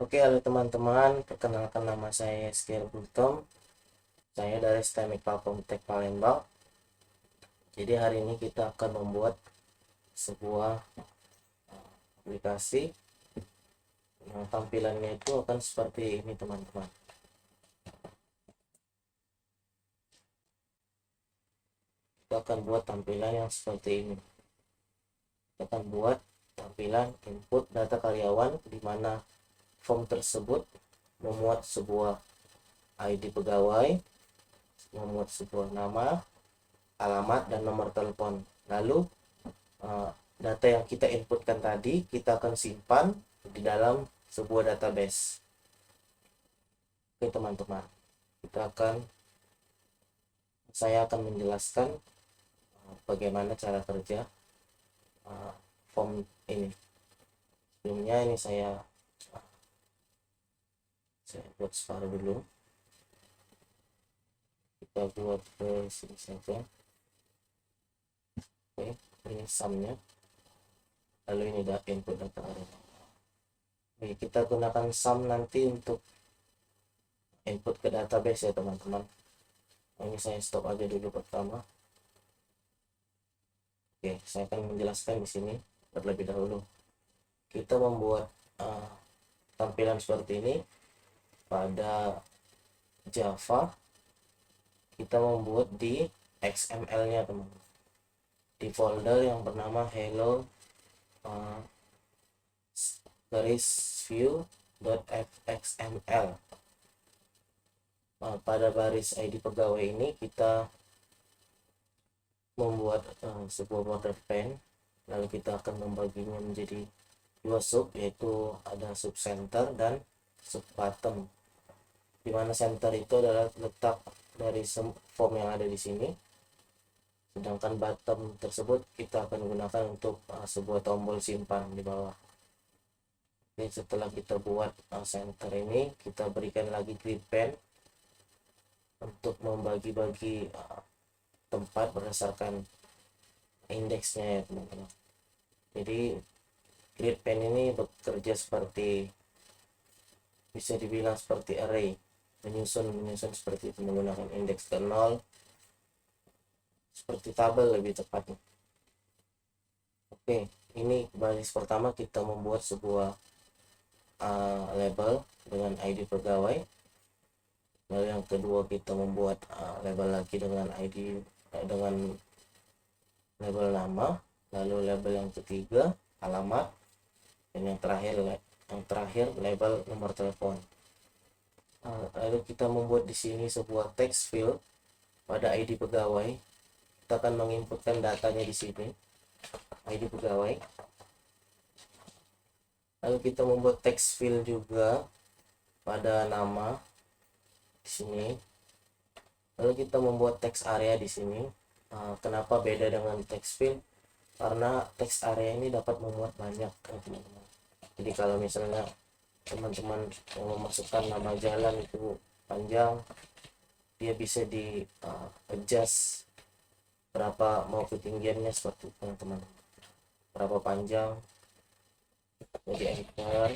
Oke, halo teman-teman, perkenalkan nama saya Skill Gultom. Saya dari STMIK Platform Tech Palembang. Jadi hari ini kita akan membuat sebuah aplikasi yang tampilannya itu akan seperti ini teman-teman. Kita akan buat tampilan yang seperti ini. Kita akan buat tampilan input data karyawan di mana form tersebut memuat sebuah ID pegawai, memuat sebuah nama, alamat, dan nomor telepon. Lalu data yang kita inputkan tadi kita akan simpan di dalam sebuah database. Oke teman-teman, saya akan menjelaskan bagaimana cara kerja form ini. Sebelumnya ini saya buat separuh dulu. Kita buat ke sini saja. Oke, ini sumnya. Lalu ini input data karyawan. Oke, kita gunakan sum nanti untuk input ke database ya teman-teman. Ini saya stop aja dulu pertama. Oke, saya akan menjelaskan di sini terlebih dahulu. Kita membuat tampilan seperti ini pada Java. Kita membuat di XML-nya teman-teman, di folder yang bernama hello garis view.xml. Pada baris ID pegawai ini kita membuat sebuah border pane, lalu kita akan membaginya menjadi dua sub, yaitu ada sub center dan sub bottom, dimana center itu adalah letak dari form yang ada di sini, sedangkan bottom tersebut kita akan gunakan untuk sebuah tombol simpan di bawah. Jadi setelah kita buat center ini, kita berikan lagi grid pane untuk membagi-bagi tempat berdasarkan indeksnya ya teman-teman. Jadi grid pane ini bekerja seperti, bisa dibilang seperti array, menyusun seperti itu menggunakan indeks ke 0, seperti tabel lebih tepatnya. Oke, ini baris pertama kita membuat sebuah label dengan ID pegawai. Lalu yang kedua kita membuat label lagi dengan ID dengan label nama. Lalu label yang ketiga alamat, dan yang terakhir label nomor telepon. Lalu kita membuat di sini sebuah text field pada ID pegawai. Kita akan menginputkan datanya di sini, ID pegawai. Lalu kita membuat text field juga pada nama di sini. Lalu kita membuat text area di sini. Kenapa beda dengan text field? Karena text area ini dapat memuat banyak teman-teman. Jadi kalau misalnya teman-teman mau memasukkan nama jalan itu panjang, dia bisa di adjust berapa mau ketinggiannya seperti itu teman-teman, berapa panjang. Jadi enter,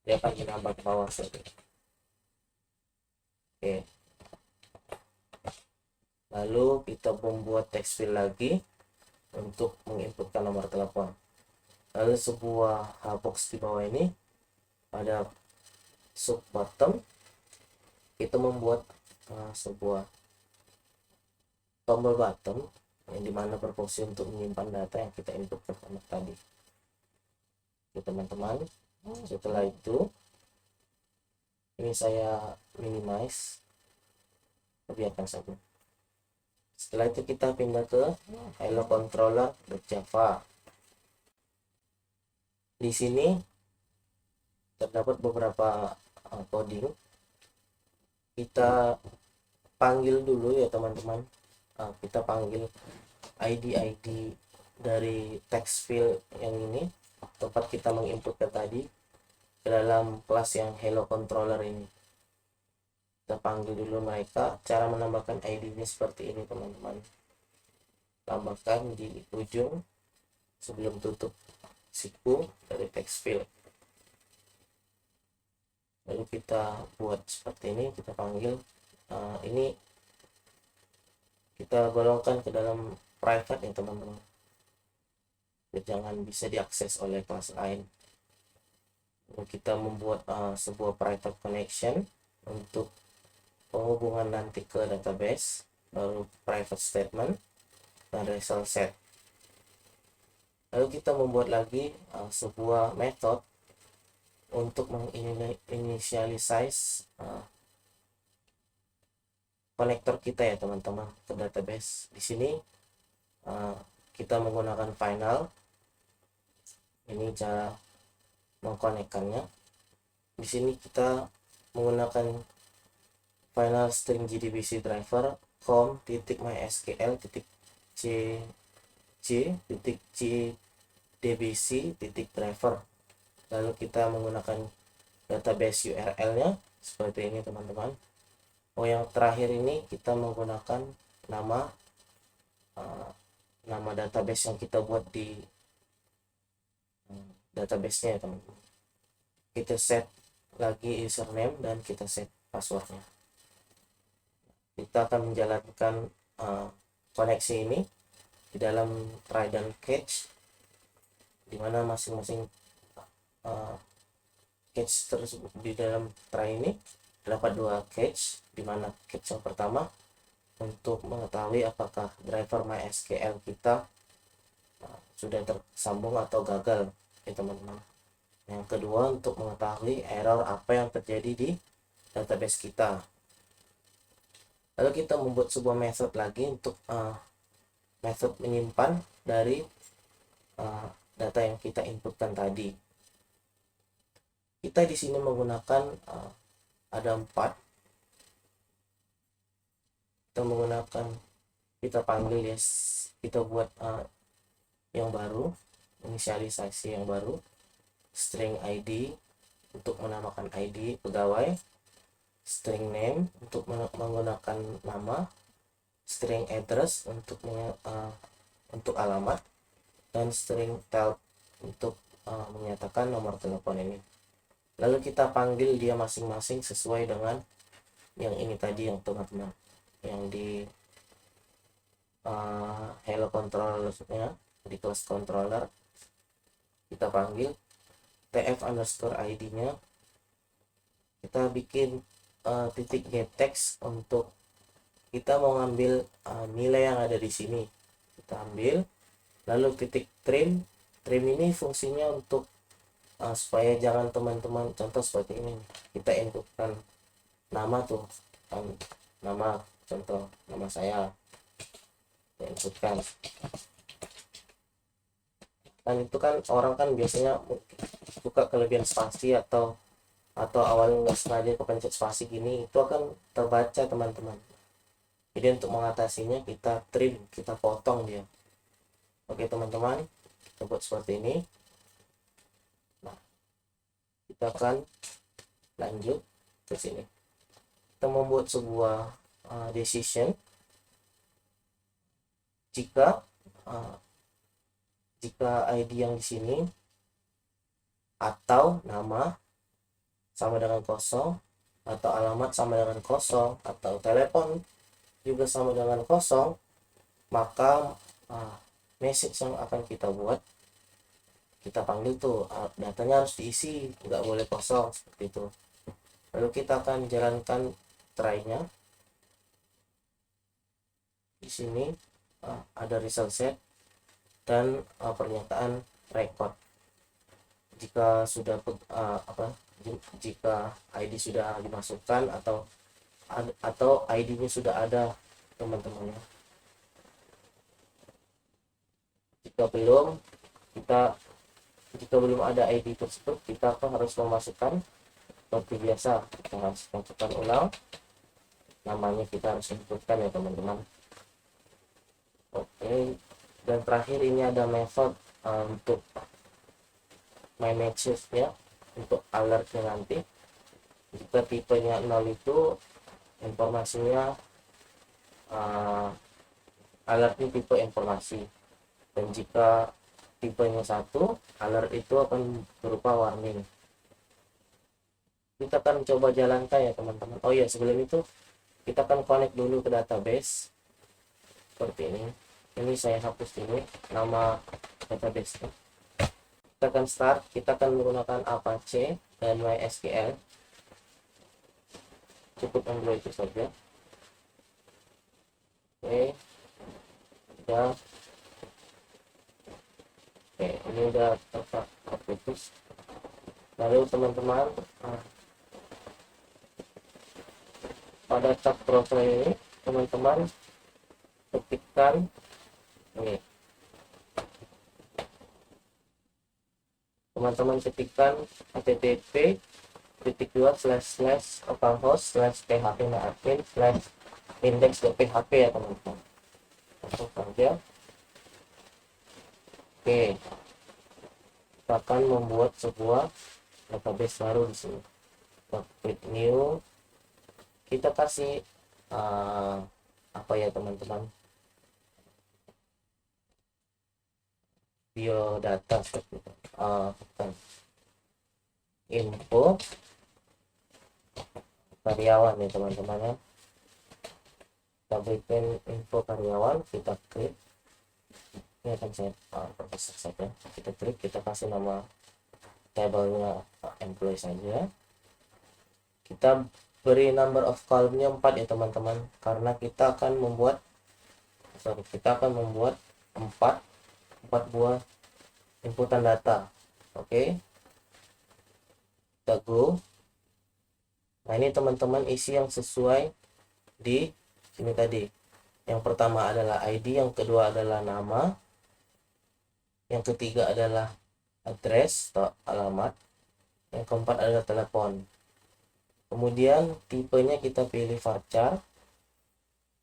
dia akan menambah ke bawah saja. Oke, lalu kita membuat text field lagi untuk menginputkan nomor telepon. Lalu sebuah box di bawah ini pada sub bottom kita membuat sebuah tombol bottom yang dimana berfungsi untuk menyimpan data yang kita input pertama tadi. Oke teman-teman, setelah itu ini saya minimize, biarkan saja. Setelah itu kita pindah ke hello controller.java. Di sini terdapat beberapa coding. Kita panggil dulu ya teman-teman. Kita panggil ID dari text field yang ini, tempat kita menginputkan tadi, ke dalam kelas yang hello controller ini. Kita panggil dulu mereka. Cara menambahkan ID-nya seperti ini teman-teman. Tambahkan di ujung sebelum tutup siku dari text field. Lalu kita buat seperti ini, kita panggil ini kita golongkan ke dalam private ya teman-teman, jangan bisa diakses oleh kelas lain. Lalu kita membuat sebuah private connection untuk penghubungan nanti ke database, baru private statement dan result set. Lalu kita membuat lagi sebuah method untuk menginitialize konektor kita ya teman-teman ke database. Di sini kita menggunakan final. Ini cara mengkonekkannya. Di sini kita menggunakan final string JDBC driver com.mysql.c.jdbc.driver. Lalu kita menggunakan database URL-nya seperti ini teman-teman. Yang terakhir ini kita menggunakan nama database yang kita buat di database-nya ya teman-teman. Kita set lagi username dan kita set passwordnya. Kita akan menjalankan koneksi ini di dalam try dan catch, di mana masing-masing catch tersebut di dalam try ini dapat 2 catch, di mana catch yang pertama untuk mengetahui apakah driver MySQL kita sudah tersambung atau gagal ya teman-teman. Yang kedua untuk mengetahui error apa yang terjadi di database kita. Lalu kita membuat sebuah method lagi untuk method menyimpan dari data yang kita inputkan tadi. Kita di sini menggunakan ada 4. Kita panggil kita buat yang baru, inisialisasi yang baru, string ID untuk menamakan ID pegawai, string name untuk menggunakan nama, string address untuk alamat, dan string tel untuk menyatakan nomor telepon ini. Lalu kita panggil dia masing-masing sesuai dengan yang ini tadi yang teman-teman, yang di hello controllernya, di class controller kita panggil tf_id nya, kita bikin titik get text untuk kita mau ngambil nilai yang ada di sini, kita ambil. Lalu titik trim ini fungsinya untuk supaya jangan teman-teman, contoh seperti ini, kita inputkan nama tuh, nama, contoh nama saya, kita inputkan. Dan itu kan orang kan biasanya suka kelebihan spasi atau awalnya nggak sengaja kepencet spasi gini, itu akan terbaca teman-teman. Jadi untuk mengatasinya kita trim, kita potong dia. Oke teman-teman, kita buat seperti ini. Nah, kita akan lanjut ke sini. Kita membuat sebuah decision jika ID yang di sini atau nama sama dengan kosong, atau alamat sama dengan kosong, atau telepon juga sama dengan kosong, maka message yang akan kita buat, kita panggil tuh datanya harus diisi, nggak boleh kosong seperti itu. Lalu kita akan jalankan try-nya. Di sini ada result set dan pernyataan record. Jika sudah jika ID sudah dimasukkan atau ID-nya sudah ada teman-teman. Jika belum ada ID tersebut, kita harus memasukkan seperti biasa, kita harus masukkan ulang namanya, kita harus inputkan ya teman-teman. Oke, dan terakhir ini ada method untuk my matches ya, untuk alertnya nanti. Jika tipenya 0 itu informasinya alertnya tipe informasi, dan jika tipenya 1, alert itu akan berupa warning. kita akan coba jalankan ya teman-teman. Oh ya, sebelum itu kita akan connect dulu ke database seperti ini saya hapus dulu nama database. Kita akan start, kita akan menggunakan Apache dan MySQL, cukup Android itu saja. Oke, udah. Oke, ini udah terputus. Lalu teman-teman, pada tab profile ini teman-teman ketikkan ini, teman-teman ketikkan http://localhost/php/admin/index.php ya teman-teman. Langsung saja. Oke, kita akan membuat sebuah database baru di sini. Create new, kita kasih apa ya teman-teman, biodata seperti itu, info karyawan ya teman-teman ya. Kita berikan info karyawan, kita klik, ini akan saya profesor saja, kita klik, kita kasih nama tabelnya employee saja. Kita beri number of column-nya 4 ya teman-teman, karena kita akan membuat 4 buah inputan data. Oke, kita go. Nah, ini teman-teman isi yang sesuai di sini tadi. Yang pertama adalah ID, yang kedua adalah nama, yang ketiga adalah address atau alamat, yang keempat adalah telepon. Kemudian tipenya kita pilih varchar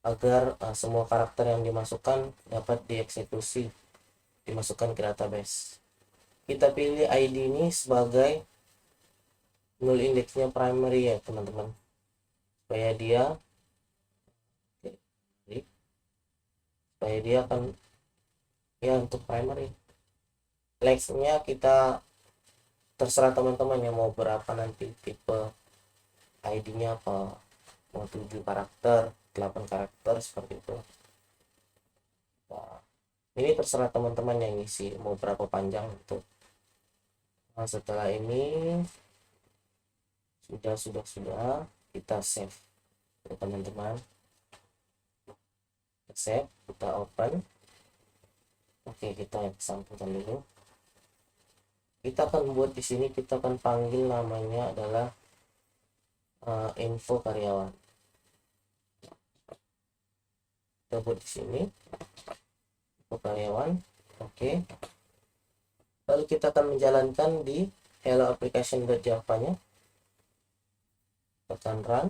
agar semua karakter yang dimasukkan dapat dieksekusi, dimasukkan ke database. Kita pilih ID ini sebagai null indeksnya primary ya teman-teman, supaya dia akan ya untuk primary. Length-nya kita terserah teman-teman yang mau berapa nanti, tipe ID-nya apa, mau 7 karakter, 8 karakter seperti itu. Nah, ini terserah teman-teman yang isi mau berapa panjang itu. Nah, setelah ini sudah kita save ya teman-teman. Kita save, kita open. Oke, kita sampaikan dulu. Kita akan buat di sini, kita akan panggil namanya adalah info karyawan. Kita buat di sini info karyawan. Oke, lalu kita akan menjalankan di hello application.java-nya. Tekan run.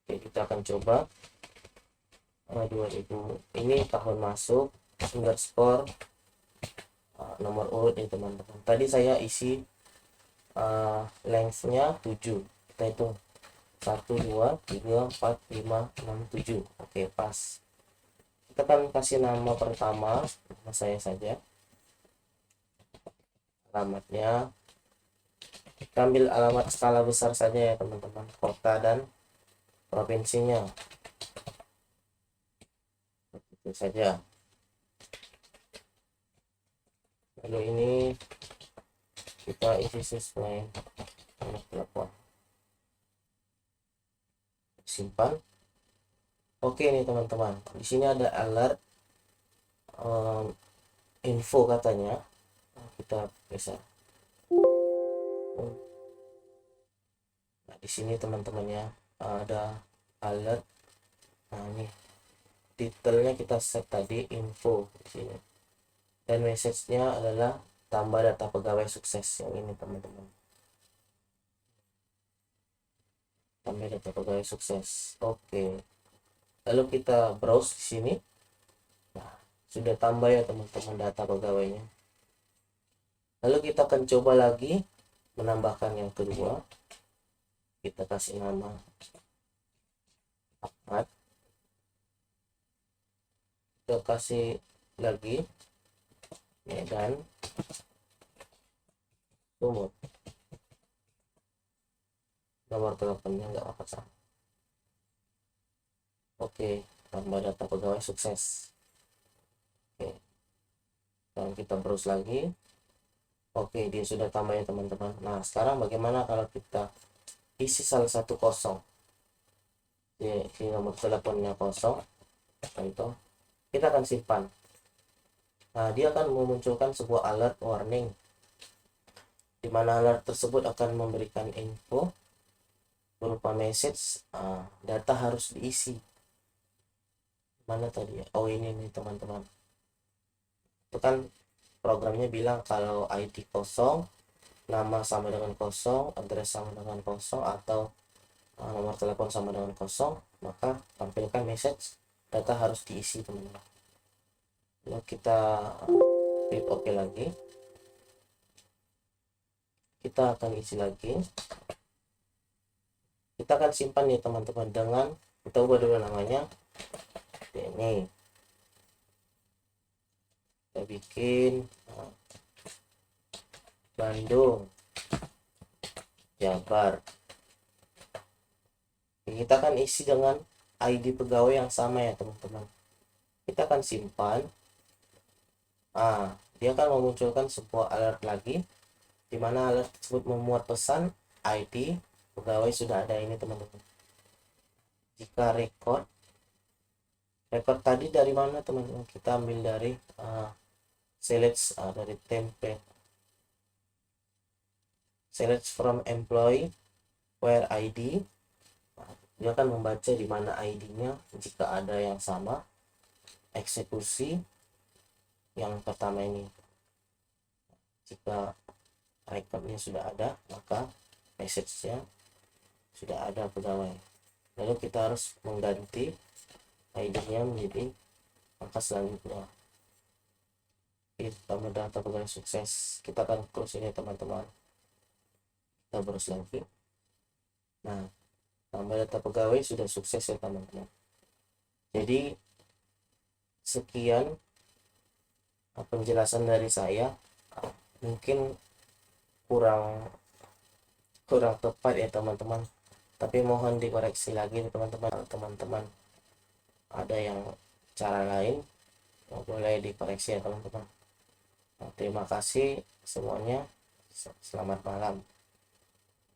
Oke, kita akan coba 2000 ini tahun masuk, underscore nomor urut nih teman-teman. Tadi saya isi length-nya 7, kita hitung 1 2 3 4 5 6 7. Oke, pas. Kita akan kasih nama pertama, nama saya saja, alamatnya kita ambil alamat skala besar saja ya teman-teman, kota dan provinsinya itu saja. Lalu ini kita isi sesuai nomor telepon, simpan. Oke nih teman-teman, di sini ada alert info katanya, kita bisa. Nah, di sini teman-temannya ada alert. Nah, ini detailnya kita set tadi info di sini, dan message-nya adalah tambah data pegawai sukses yang ini teman-teman, tambah data pegawai sukses. Oke, lalu kita browse di sini. Nah, sudah tambah ya teman-teman data pegawainya. Lalu kita akan coba lagi menambahkan yang kedua. Kita kasih nama Ahmad. kita kasih lagi dan sumut, nomor teleponnya nggak apa-apa. Oke, tambah data pegawai sukses. Oke, dan kita terus lagi. Oke, dia sudah tambah ya teman-teman. Nah, sekarang bagaimana kalau kita isi salah satu kosong, di nomor teleponnya kosong, contoh kita akan simpan. Nah, dia akan memunculkan sebuah alert warning, di mana alert tersebut akan memberikan info berupa message, data harus diisi. Mana tadi ya? Oh, ini nih teman-teman. Itu kan programnya bilang kalau ID kosong, nama sama dengan kosong, address sama dengan kosong, atau nomor telepon sama dengan kosong, maka tampilkan message data harus diisi teman-teman. Lalu kita klik OK lagi, kita akan isi lagi, kita akan simpan nih teman-teman dengan kita ubah dulu namanya. Ini kita bikin Bandung Jabar. Kita akan isi dengan ID pegawai yang sama ya teman-teman. Kita akan simpan. Dia akan memunculkan sebuah alert lagi, di mana alert tersebut memuat pesan ID pegawai sudah ada ini teman-teman. Jika record tadi dari mana teman-teman? Kita ambil dari select dari template, select from employee where ID. Dia akan membaca di mana ID-nya jika ada yang sama. Eksekusi yang pertama ini, jika recordnya sudah ada, maka message-nya sudah ada pegawai. Lalu kita harus mengganti ID-nya menjadi angka selanjutnya. Kita data pegawai sukses. Kita akan close ini teman-teman. Kita terus lagi. Nah, tambah data pegawai sudah sukses ya teman-teman. Jadi sekian penjelasan dari saya. Mungkin kurang tepat ya teman-teman, tapi mohon dikoreksi lagi teman-teman. Ada yang cara lain, boleh dikoreksi ya teman-teman. Terima kasih semuanya, selamat malam.